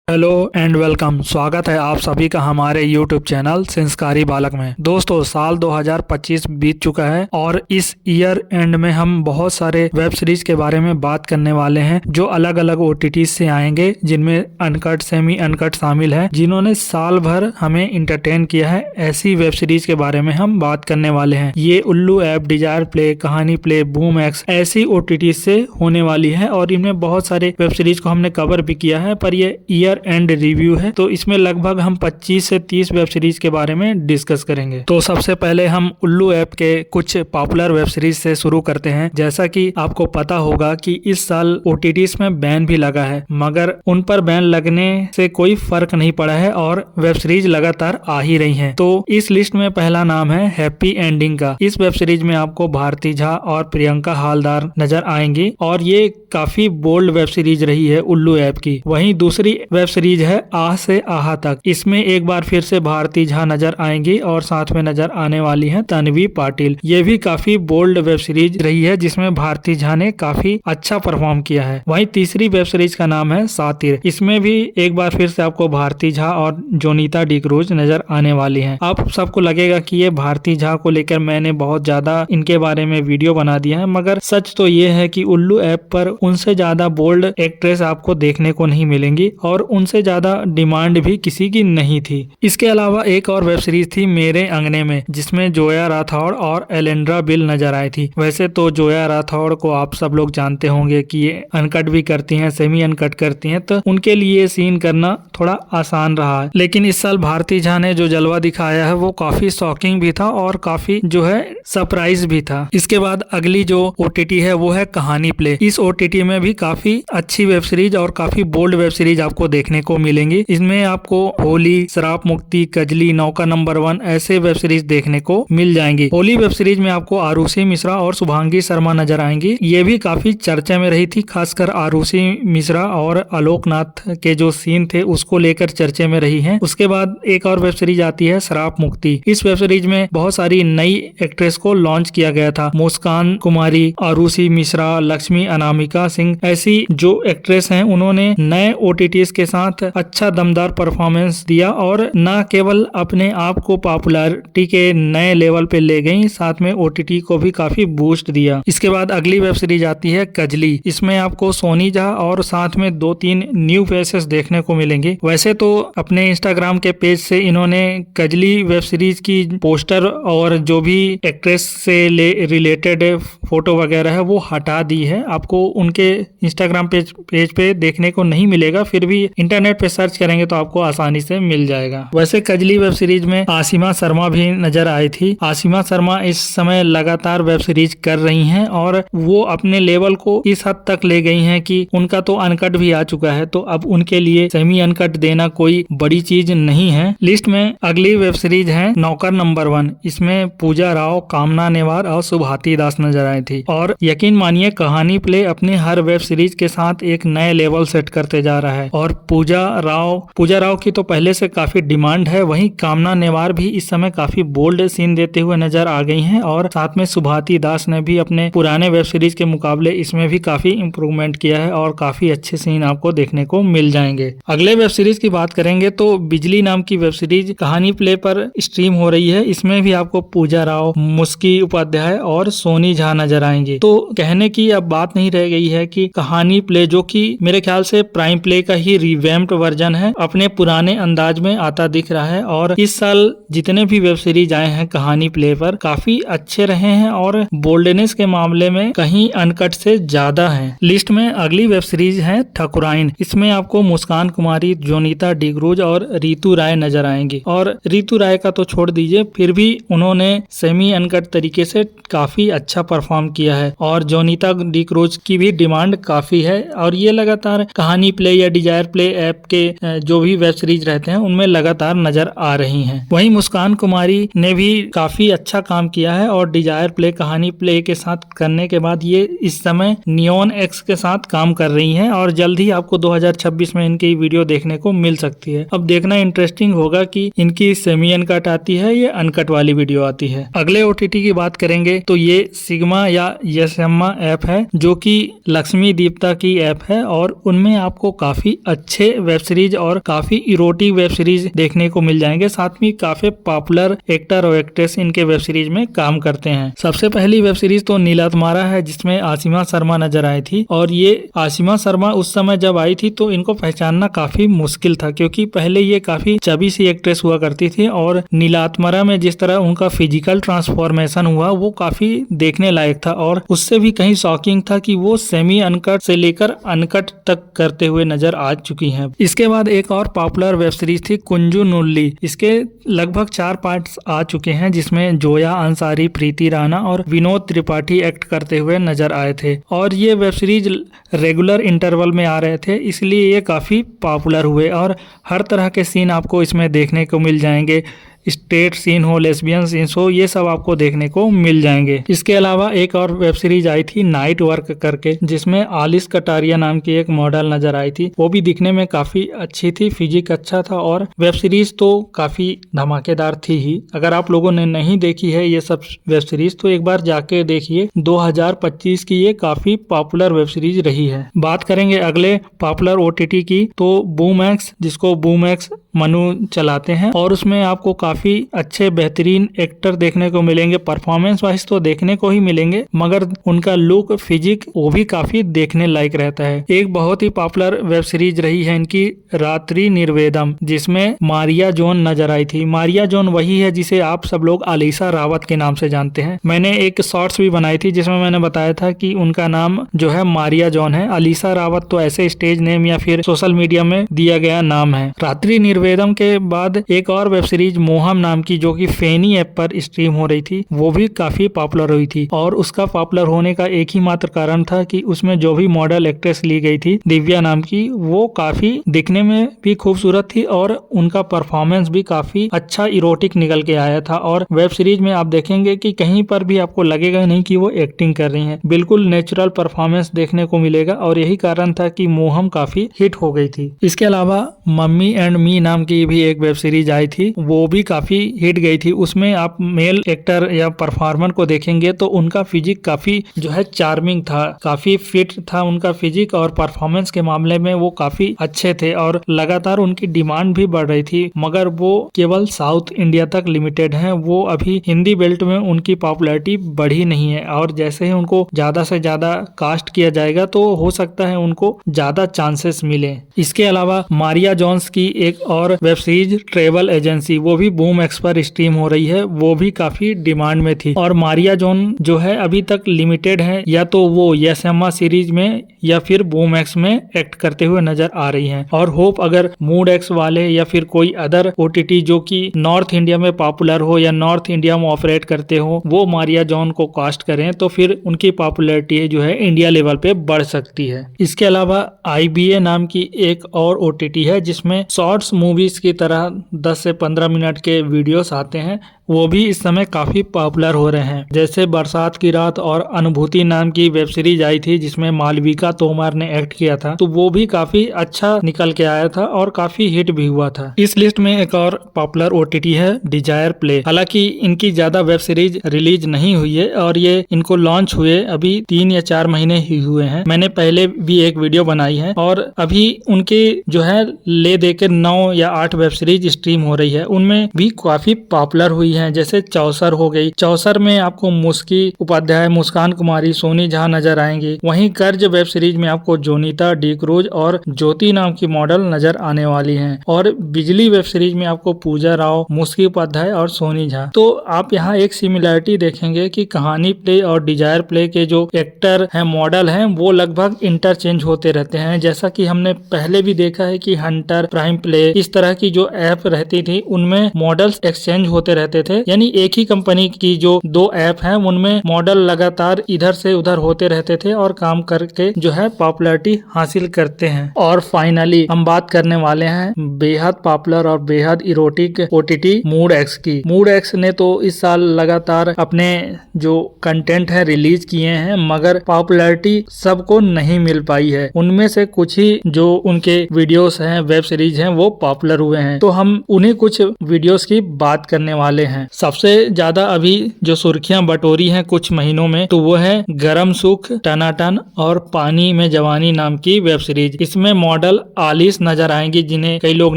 Hello and welcome. स्वागत है आप सभी का हमारे YouTube चैनल संस्कारी बालक में। दोस्तों, साल 2025 बीत चुका है और इस ईयर एंड में हम बहुत सारे वेब सीरीज के बारे में बात करने वाले हैं जो अलग अलग OTT से आएंगे, जिनमें अनकट सेमी अनकट शामिल है, जिन्होंने साल भर हमें इंटरटेन किया है। ऐसी वेब सीरीज के बारे में हम बात करने वाले हैं। ये उल्लू ऐप, डिजायर प्ले, कहानी प्ले, बूम एक्स ऐसी OTT से होने वाली है और इनमें बहुत सारे वेब सीरीज को हमने कवर भी किया है, पर ये ईयर एंड रिव्यू है तो इसमें लगभग हम 25 से 30 वेब सीरीज के बारे में डिस्कस करेंगे। तो सबसे पहले हम उल्लू ऐप के कुछ पॉपुलर वेब सीरीज से शुरू करते हैं। जैसा कि आपको पता होगा कि इस साल OTTs में बैन भी लगा है, मगर उन पर बैन लगने से कोई फर्क नहीं पड़ा है और वेब सीरीज लगातार आ ही रही हैं। तो इस लिस्ट में पहला नाम है हैप्पी एंडिंग का। इस वेब सीरीज में आपको भारती झा और प्रियंका हालदार नजर आएंगी और ये काफी बोल्ड वेब सीरीज रही है उल्लू ऐप की। वहीं दूसरी वेब सीरीज है आह से आहा तक। इसमें एक बार फिर से भारती झा नजर आएंगी और साथ में नजर आने वाली हैं तन्वी पाटिल। ये भी काफी बोल्ड वेब सीरीज रही है जिसमें भारती झा ने काफी अच्छा परफॉर्म किया है। वहीं तीसरी वेब सीरीज का नाम है सातिर। इसमें भी एक बार फिर से आपको भारती झा और जोनीता डिक्रूज नजर आने वाली हैं। आप सबको लगेगा कि ये भारती झा को लेकर मैंने बहुत ज्यादा इनके बारे में वीडियो बना दिया है, मगर सच तो ये है कि उल्लू ऐप पर उनसे ज्यादा बोल्ड एक्ट्रेस आपको देखने को नहीं मिलेंगी और उनसे ज्यादा डिमांड भी किसी की नहीं थी। इसके अलावा एक और वेब सीरीज थी मेरे अंगने में, जिसमें जोया राठौड़ और एलेंड्रा बिल नजर आई थी। वैसे तो जोया राठौड़ को आप सब लोग जानते होंगे कि ये अनकट भी करती हैं, सेमी अनकट करती हैं, तो उनके लिए सीन करना थोड़ा आसान रहा है। लेकिन इस साल भारती झा ने जो जलवा दिखाया है वो काफी शॉकिंग भी था और काफी जो है सरप्राइज भी था। इसके बाद अगली जो OTT है वो है कहानी प्ले। इस OTT में भी काफी अच्छी वेब सीरीज और काफी बोल्ड वेब सीरीज आपको देखने को मिलेंगी। इसमें आपको होली, श्राप मुक्ति, कजली, नौका नंबर 1 ऐसे वेब सीरीज देखने को मिल जाएंगी। होली वेब सीरीज में आपको आरुषि मिश्रा और शुभांगी शर्मा नजर आएंगी। ये भी काफी चर्चा में रही थी, खासकर आरुषि मिश्रा और आलोकनाथ के जो सीन थे उसको लेकर चर्चे में रही है। उसके बाद एक और वेब सीरीज आती है श्राप मुक्ति। इस वेब सीरीज में बहुत सारी नई एक्ट्रेस को लॉन्च किया गया था। मुस्कान कुमारी, आरुषि मिश्रा, लक्ष्मी अनामिका सिंह ऐसी जो एक्ट्रेस हैं उन्होंने नए OTTs के साथ अच्छा दमदार परफॉर्मेंस दिया और न केवल अपने आप को पॉपुलैरिटी के नए लेवल पे ले गई, साथ में OTT को भी काफी बूस्ट दिया। इसके बाद अगली वेब सीरीज आती है कजली। इसमें आपको सोनी झा और साथ में 2-3 न्यू फेसेस देखने को मिलेंगे। वैसे तो अपने इंस्टाग्राम के पेज से इन्होंने कजली वेब सीरीज की पोस्टर और जो भी एक्ट्रेस से रिलेटेड फोटो वगैरह है वो हटा दी है। आपको उनके इंस्टाग्राम पेज पे देखने को नहीं मिलेगा, फिर भी इंटरनेट पे सर्च करेंगे तो आपको आसानी से मिल जाएगा। वैसे कजली वेब सीरीज में आसिमा शर्मा भी नजर आई थी। आसिमा शर्मा इस समय लगातार वेब सीरीज कर रही हैं और वो अपने लेवल को इस हद तक ले गई हैं कि उनका तो अनकट भी आ चुका है, तो अब उनके लिए सेमी अनकट देना कोई बड़ी चीज नहीं है। लिस्ट में अगली वेब सीरीज है नौकर नंबर 1। इसमें पूजा राव, कामना नेवार और सुभाती दास नजर आई थी और यकीन मानिए कहानी प्ले अपने हर वेब सीरीज के साथ एक नए लेवल सेट करते जा रहा है और पूजा राव की तो पहले से काफी डिमांड है। वहीं कामना नेवार भी इस समय काफी बोल्ड सीन देते हुए नजर आ गई हैं और साथ में सुभाती दास ने भी अपने पुराने वेब सीरीज के मुकाबले इसमें भी काफी इम्प्रूवमेंट किया है और काफी अच्छे सीन आपको देखने को मिल जाएंगे। अगले वेब सीरीज की बात करेंगे तो बिजली नाम की वेब सीरीज कहानी प्ले पर स्ट्रीम हो रही है। इसमें भी आपको पूजा राव, मुस्की उपाध्याय और सोनी झा नजर आएंगे। तो कहने की अब बात नहीं रह गई है कि कहानी प्ले, जो कि मेरे ख्याल से प्राइम प्ले का ही रिवैम्प्ड वर्जन है, अपने पुराने अंदाज में आता दिख रहा है और इस साल जितने भी वेब सीरीज आए हैं कहानी प्ले पर काफी अच्छे रहे हैं और बोल्डनेस के मामले में कहीं अनकट से ज्यादा हैं। लिस्ट में अगली वेब सीरीज है ठकुराइन। इसमें आपको मुस्कान कुमारी, जोनीता डिक्रूज और रीतू राय नजर आएंगी और रीतू राय का तो छोड़ दीजिए, फिर भी उन्होंने सेमी अनकट तरीके से काफी अच्छा परफॉर्म किया है और जोनीता डिक्रूज की भी डिमांड काफी है और ये लगातार कहानी प्ले या डिजायर प्ले ऐप के जो भी वेब सीरीज रहते हैं उनमें लगातार नजर आ रही हैं। वहीं मुस्कान कुमारी ने भी काफी अच्छा काम किया है और डिजायर प्ले, कहानी प्ले के साथ करने के बाद ये इस समय नियॉन एक्स के साथ काम कर रही हैं और जल्द ही आपको 2026 में इनकी वीडियो देखने को मिल सकती है। अब देखना इंटरेस्टिंग होगा कि इनकी सेमी अनकट आती है या अनकट वाली वीडियो आती है। अगले OTT की बात करेंगे तो ये सिग्मा या यशम्मा ऐप है जो कि लक्ष्मी दीप्ता की ऐप है और उनमें आपको काफी अच्छे अच्छे वेब सीरीज और काफी इरोटिक वेब सीरीज देखने को मिल जाएंगे। साथ में काफी पॉपुलर एक्टर और एक्ट्रेस इनके वेब सीरीज में काम करते हैं। सबसे पहली वेब सीरीज तो नीलातमारा है, जिसमें आसिमा शर्मा नजर आई थी। और ये आसिमा शर्मा उस समय जब आई थी तो इनको पहचानना काफी मुश्किल था, क्योंकि पहले ये काफी चबी सी एक्ट्रेस हुआ करती थी और नीलातमारा में जिस तरह उनका फिजिकल ट्रांसफॉर्मेशन हुआ वो काफी देखने लायक था। और उससे भी कहीं शॉकिंग था कि वो सेमी अनकट से लेकर अनकट तक करते हुए नजर आ चुकी हैं। इसके बाद एक और पॉपुलर वेब सीरीज थी कुंजू नुल्ली। इसके लगभग 4 पार्ट्स आ चुके हैं, जिसमें जोया अंसारी, प्रीति राणा और विनोद त्रिपाठी एक्ट करते हुए नजर आए थे। और ये वेब सीरीज रेगुलर इंटरवल में आ रहे थे, इसलिए ये काफी पॉपुलर हुए और हर तरह के सीन आपको इसमें देखने को मिल जाएंगे। स्ट्रेट सीन हो, लेस्बियन सीन्स हो, ये सब आपको देखने को मिल जाएंगे। इसके अलावा एक और वेब सीरीज आई थी नाइट वर्क करके, जिसमें आलिस कटारिया नाम की एक मॉडल नजर आई थी। वो भी दिखने में काफी अच्छी थी, फिजिक अच्छा था और वेब सीरीज तो काफी धमाकेदार थी ही। अगर आप लोगों ने नहीं देखी है ये सब वेब सीरीज तो एक बार जाके देखिए। 2025 की ये काफी पॉपुलर वेब सीरीज रही है। बात करेंगे अगले पॉपुलर OTT की, तो बूमैक्स, जिसको बूमैक्स मनु चलाते हैं और उसमें आपको काफी अच्छे बेहतरीन एक्टर देखने को मिलेंगे। परफॉर्मेंस वाइज तो देखने को ही मिलेंगे, मगर उनका लुक, फिजिक वो भी काफी देखने लायक रहता है। एक बहुत ही पॉपुलर वेब सीरीज रही है इनकी रात्रि निर्वेदम, जिसमें मारिया जॉन नजर आई थी। मारिया जॉन वही है जिसे आप सब लोग अलीसा रावत के नाम से जानते हैं। मैंने एक शॉर्ट्स भी बनाई थी जिसमें मैंने बताया था कि उनका नाम जो है मारिया जॉन है। अलीसा रावत तो ऐसे स्टेज नेम या फिर सोशल मीडिया में दिया गया नाम है। रात्रि निर्वेदम के बाद एक और वेब सीरीज मोहम नाम की, जो कि फेनी ऐप पर स्ट्रीम हो रही थी, वो भी काफी पॉपुलर हुई थी। और उसका पॉपुलर होने का एक ही मात्र कारण था कि उसमें जो भी मॉडल एक्ट्रेस ली गई थी दिव्या नाम की, वो काफी दिखने में भी खूबसूरत थी और उनका परफॉर्मेंस भी काफी अच्छा इरोटिक निकल के आया था। और वेब सीरीज में आप देखेंगे कि कहीं पर भी आपको लगेगा नहीं कि वो एक्टिंग कर रही हैं, बिल्कुल नेचुरल परफॉर्मेंस देखने को मिलेगा। और यही कारण था कि मोहम काफी हिट हो गई थी। इसके अलावा मम्मी एंड मी नाम की भी एक वेब सीरीज आई थी, वो भी काफी हिट गई थी। उसमें आप मेल एक्टर या परफॉर्मर को देखेंगे तो उनका फिजिक काफी जो है चार्मिंग था, काफी फिट था उनका फिजिक और परफॉर्मेंस के मामले में वो काफी अच्छे थे और लगातार उनकी डिमांड भी बढ़ रही थी। मगर वो केवल साउथ इंडिया तक लिमिटेड हैं, वो अभी हिंदी बेल्ट में उनकी पॉपुलैरिटी बढ़ी नहीं है। और जैसे ही उनको ज्यादा से ज्यादा कास्ट किया जाएगा तो हो सकता है उनको ज्यादा चांसेस मिले। इसके अलावा मारिया जॉन्स की एक और वेब सीरीज ट्रेवल एजेंसी, वो भी बूमैक्स पर स्ट्रीम हो रही है, वो भी काफी डिमांड में थी। और मारिया जॉन जो है अभी तक लिमिटेड है, या तो वो यस एम्मा सीरीज में या फिर बूमैक्स में एक्ट करते हुए नजर आ रही हैं। और होप अगर मूड एक्स वाले या फिर कोई अदर OTT जो कि नॉर्थ इंडिया में पॉपुलर हो या नॉर्थ इंडिया में ऑपरेट करते हो, वो मारिया जॉन को कास्ट करें तो फिर उनकी पॉपुलैरिटी जो है इंडिया लेवल पे बढ़ सकती है। इसके अलावा IBA नाम की एक और OTT है, जिसमें शॉर्ट्स मूवीज की तरह 10 से 15 मिनट के वीडियोस आते हैं, वो भी इस समय काफी पॉपुलर हो रहे हैं। जैसे बरसात की रात और अनुभूति नाम की वेब सीरीज आई थी, जिसमें मालविका तोमर ने एक्ट किया था, तो वो भी काफी अच्छा निकल के आया था और काफी हिट भी हुआ था। इस लिस्ट में एक और पॉपुलर OTT है डिजायर प्ले। हालांकि इनकी ज्यादा वेब सीरीज रिलीज नहीं हुई है और ये इनको लॉन्च हुए अभी 3 या 4 महीने ही हुए हैं। मैंने पहले भी एक वीडियो बनाई है और अभी उनके जो है ले देकर 9 या 8 वेब सीरीज स्ट्रीम हो रही है, उनमें भी काफी पॉपुलर हुई हैं। जैसे चौसर हो गई, चौसर में आपको मुस्की उपाध्याय, मुस्कान कुमारी, सोनी झा नजर आएंगी। वहीं कर्ज वेब सीरीज में आपको जोनीता, डी क्रूज और ज्योति नाम की मॉडल नजर आने वाली हैं। और बिजली वेब सीरीज में आपको पूजा राव, मुस्की उपाध्याय और सोनी झा। तो आप यहाँ एक सिमिलरिटी देखेंगे कि कहानी प्ले और डिजायर प्ले के जो एक्टर हैं, मॉडल हैं, वो लगभग इंटरचेंज होते रहते हैं। जैसा कि हमने पहले भी देखा है कि हंटर, प्राइम प्ले, इस तरह की जो ऐप रहती थी उनमें मॉडल्स एक्सचेंज होते रहते थे। यानी एक ही कंपनी की जो 2 ऐप हैं उनमें मॉडल लगातार इधर से उधर होते रहते थे और काम करके जो है पॉपुलैरिटी हासिल करते हैं। और फाइनली हम बात करने वाले हैं बेहद पॉपुलर और बेहद इरोटिक OTT मूड एक्स की। मूड एक्स ने तो इस साल लगातार अपने जो कंटेंट है रिलीज किए हैं, मगर पॉपुलैरिटी सबको नहीं मिल पाई है। उनमें से कुछ ही जो उनके वीडियोस हैं, वेब सीरीज हैं, वो पॉपुलर हुए हैं। तो हम उन्हीं कुछ वीडियोस की बात करने वाले हैं। हैं। सबसे ज्यादा अभी जो सुर्खियां बटोरी हैं कुछ महीनों में, तो वो है गरम सुख, टनाटन और पानी में जवानी नाम की वेब सीरीज। इसमें मॉडल आलिस नजर आएंगी, जिन्हें कई लोग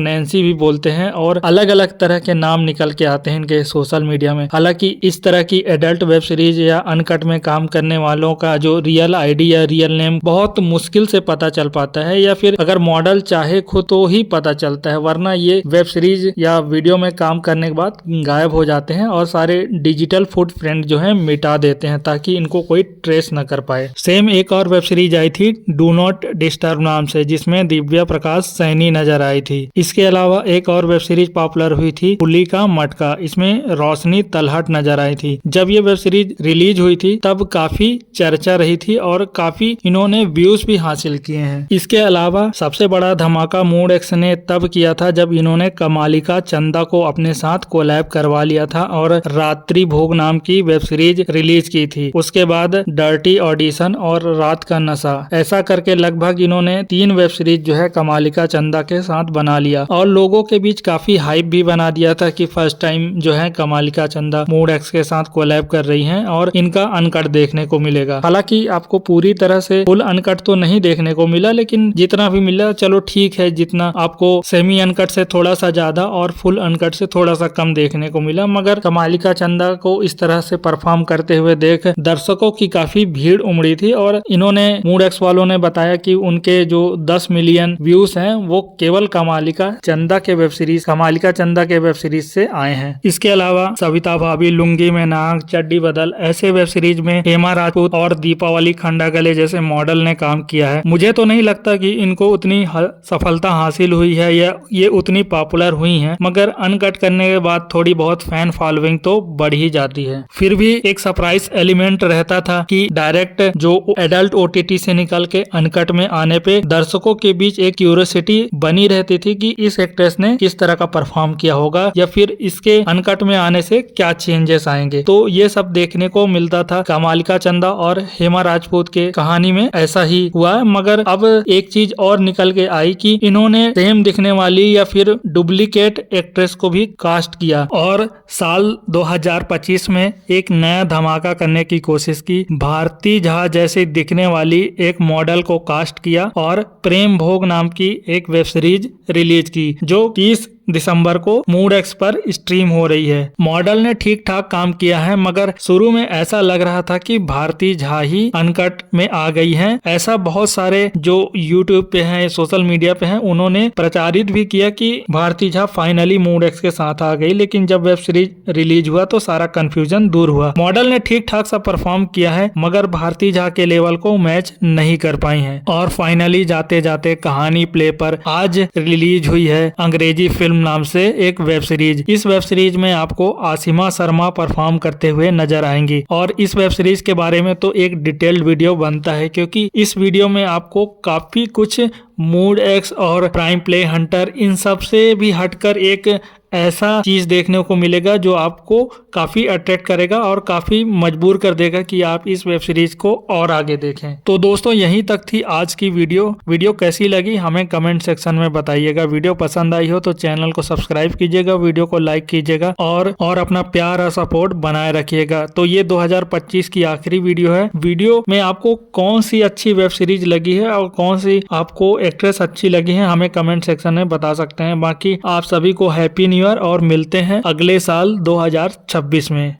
नैन्सी भी बोलते हैं, और अलग अलग तरह के नाम निकल के आते हैं इनके सोशल मीडिया में। हालांकि इस तरह की एडल्ट वेब सीरीज या अनकट में काम करने वालों का जो रियल आईडी या रियल नेम बहुत मुश्किल से पता चल पाता है, या फिर अगर मॉडल चाहे खुद तो ही पता चलता है, वरना ये वेब सीरीज या वीडियो में काम करने के बाद गायब हो जाते हैं और सारे डिजिटल फुटप्रिंट जो है मिटा देते हैं, ताकि इनको कोई ट्रेस न कर पाए। सेम एक और वेब सीरीज आई थी डू नॉट डिस्टर्ब नाम से, जिसमें दिव्या प्रकाश सैनी नजर आई थी। इसके अलावा एक और वेब सीरीज पॉपुलर हुई थी पुली का मटका, इसमें रोशनी तलहट नजर आई थी। जब ये वेब सीरीज रिलीज हुई थी तब काफी चर्चा रही थी और काफी इन्होंने व्यूज भी हासिल किए हैं। इसके अलावा सबसे बड़ा धमाका मूड एक्स ने तब किया था जब इन्होंने कमालिका चंदा को अपने साथ कोलैब करवा लिया था और रात्रि भोग नाम की वेब सीरीज रिलीज की थी। उसके बाद डर्टी ऑडिशन और रात का नशा, ऐसा करके लगभग इन्होंने 3 वेब सीरीज जो है कमालिका चंदा के साथ बना लिया और लोगों के बीच काफी हाइप भी बना दिया था कि फर्स्ट टाइम जो है कमालिका चंदा मूड एक्स के साथ कोलैब कर रही हैं और इनका अनकट देखने को मिलेगा। हालांकि आपको पूरी तरह से फुल अनकट तो नहीं देखने को मिला, लेकिन जितना भी मिला चलो ठीक है, जितना आपको सेमी अनकट से थोड़ा सा ज्यादा और फुल अनकट से थोड़ा सा कम देखने को मिला। मगर कमालिका चंदा को इस तरह से परफॉर्म करते हुए देख दर्शकों की काफी भीड़ उमड़ी थी और इन्होंने मूड एक्स वालों ने बताया कि उनके जो 10 मिलियन व्यूज हैं वो केवल कमालिका चंदा के वेब सीरीज से आए हैं। इसके अलावा सविता भाभी, लुंगी में नाक, चड्डी बदल, ऐसे वेब सीरीज में हेमा राजपूत और दीपावली खंडागले जैसे मॉडल ने काम किया है। मुझे तो नहीं लगता कि इनको उतनी सफलता हासिल हुई है या ये उतनी पॉपुलर हुई हैं, मगर अनकट करने के बाद थोड़ी बहुत फैन फॉलोइंग तो बढ़ ही जाती है। फिर भी एक सरप्राइज एलिमेंट रहता था कि डायरेक्ट जो एडल्ट ओटीटी से निकल के अनकट में आने पे दर्शकों के बीच एक क्यूरियोसिटी बनी रहती थी कि इस एक्ट्रेस ने किस तरह का परफॉर्म किया होगा या फिर इसके अनकट में आने से क्या चेंजेस आएंगे। तो ये सब देखने को मिलता था। कमालिका चंदा और हेमा राजपूत के कहानी में ऐसा ही हुआ, मगर अब एक चीज और निकल के आई कि इन्होंने सेम दिखने वाली या फिर डुप्लीकेट एक्ट्रेस को भी कास्ट किया और साल 2025 में एक नया धमाका करने की कोशिश की। भारती झा जैसे दिखने वाली एक मॉडल को कास्ट किया और प्रेम भोग नाम की एक वेब सीरीज रिलीज की, जो 30 दिसंबर को मूड एक्स पर स्ट्रीम हो रही है। मॉडल ने ठीक ठाक काम किया है, मगर शुरू में ऐसा लग रहा था कि भारती झा ही अनकट में आ गई हैं। ऐसा बहुत सारे जो यूट्यूब पे हैं, सोशल मीडिया पे हैं, उन्होंने प्रचारित भी किया कि Bharti Jha finally mood X के साथ आ गई, लेकिन जब वेब सीरीज रिलीज हुआ तो सारा कंफ्यूजन दूर हुआ। मॉडल ने ठीक ठाक सा परफॉर्म किया है, मगर भारती झा के लेवल को मैच नहीं कर पाई हैं और फाइनली जाते जाते कहानी प्ले पर आज रिलीज हुई है अंग्रेजी फिल्म नाम से एक वेब सीरीज। इस वेब सीरीज में आपको आसिमा शर्मा परफॉर्म करते हुए नजर आएंगी और इस वेब सीरीज के बारे में तो एक डिटेल्ड वीडियो बनता है, क्योंकि इस वीडियो में आपको काफी कुछ मूड एक्स और प्राइम प्ले हंटर इन सब से भी हटकर एक ऐसा चीज देखने को मिलेगा जो आपको काफी अट्रैक्ट करेगा और काफी मजबूर कर देगा कि आप इस वेब सीरीज को और आगे देखें। तो दोस्तों यहीं तक थी आज की वीडियो कैसी लगी हमें कमेंट सेक्शन में बताइएगा। वीडियो पसंद आई हो तो चैनल को सब्सक्राइब कीजिएगा, वीडियो को लाइक कीजिएगा और अपना प्यार और सपोर्ट बनाए रखिएगा। तो ये 2025 की आखिरी वीडियो है। वीडियो में आपको कौन सी अच्छी वेब सीरीज लगी है और कौन सी आपको एक्ट्रेस अच्छी लगी है हमें कमेंट सेक्शन में बता सकते हैं। बाकी आप सभी को हैप्पी न्यू ईयर और मिलते हैं अगले साल 2026 में।